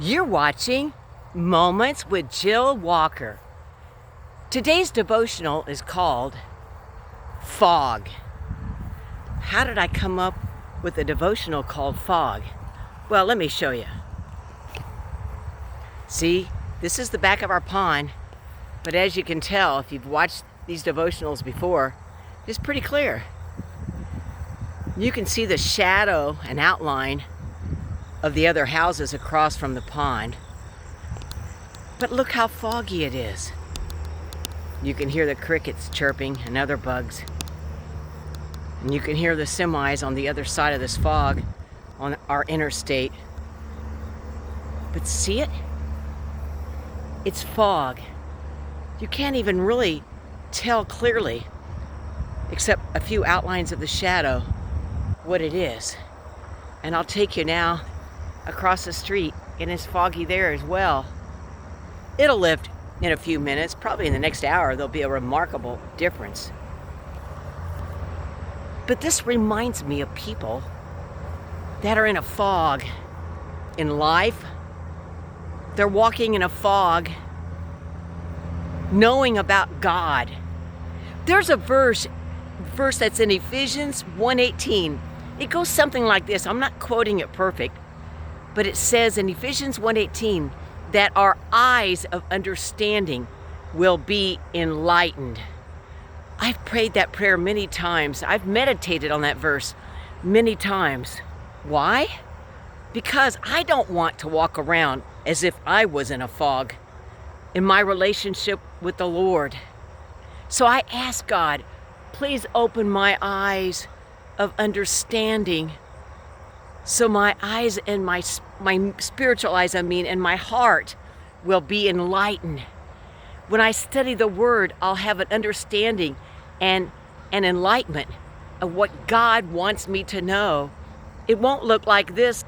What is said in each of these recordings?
You're watching Moments with Jill Walker. Today's devotional is called Fog. How did I come up with a devotional called Fog? Well, let me show you. See, this is the back of our pond, but as you can tell, if you've watched these devotionals before, it's pretty clear. You can see the shadow and outline of the other houses across from the pond. But look how foggy it is. You can hear the crickets chirping and other bugs. And you can hear the semis on the other side of this fog on our interstate. But see it? It's fog. You can't even really tell clearly, except a few outlines of the shadow, what it is. And I'll take you now across the street, and it's foggy there as well. It'll lift in a few minutes. Probably in the next hour there'll be a remarkable difference. But this reminds me of people that are in a fog in life. They're walking in a fog knowing about God. There's a verse that's in Ephesians 1:18. It goes something like this. I'm not quoting it perfect, but it says in Ephesians 1:18 that our eyes of understanding will be enlightened. I've prayed that prayer many times. I've meditated on that verse many times. Why? Because I don't want to walk around as if I was in a fog in my relationship with the Lord. So I ask God, please open my eyes of understanding, so my eyes and my spiritual eyes, and my heart will be enlightened. When I study the Word, I'll have an understanding and an enlightenment of what God wants me to know. It won't look like this,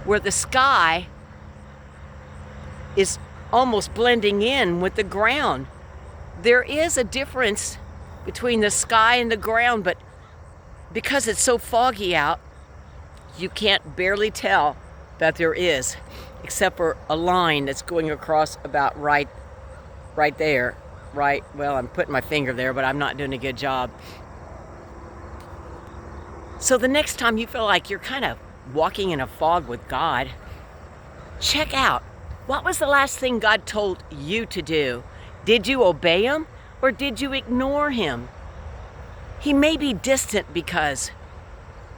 where the sky is almost blending in with the ground. There is a difference between the sky and the ground, but because it's so foggy out, you can't barely tell that there is, except for a line that's going across about right there. Well, I'm putting my finger there, but I'm not doing a good job. So the next time you feel like you're kind of walking in a fog with God, check out, what was the last thing God told you to do? Did you obey Him, or did you ignore Him? He may be distant because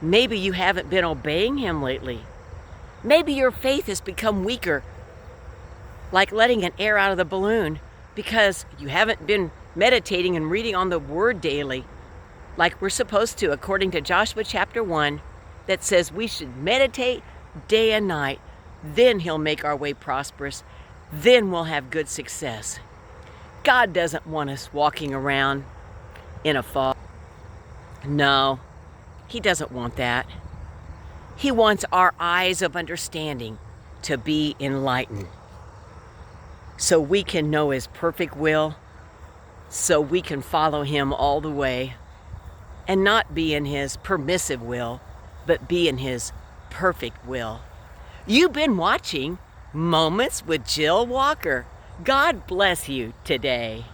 maybe you haven't been obeying Him lately. Maybe your faith has become weaker, like letting an air out of the balloon, because you haven't been meditating and reading on the Word daily like we're supposed to, according to Joshua chapter 1, that says we should meditate day and night. Then He'll make our way prosperous. Then we'll have good success. God doesn't want us walking around in a fog. No, He doesn't want that. He wants our eyes of understanding to be enlightened, so we can know His perfect will, so we can follow Him all the way, and not be in His permissive will, but be in His perfect will. You've been watching Moments with Jill Walker. God bless you today.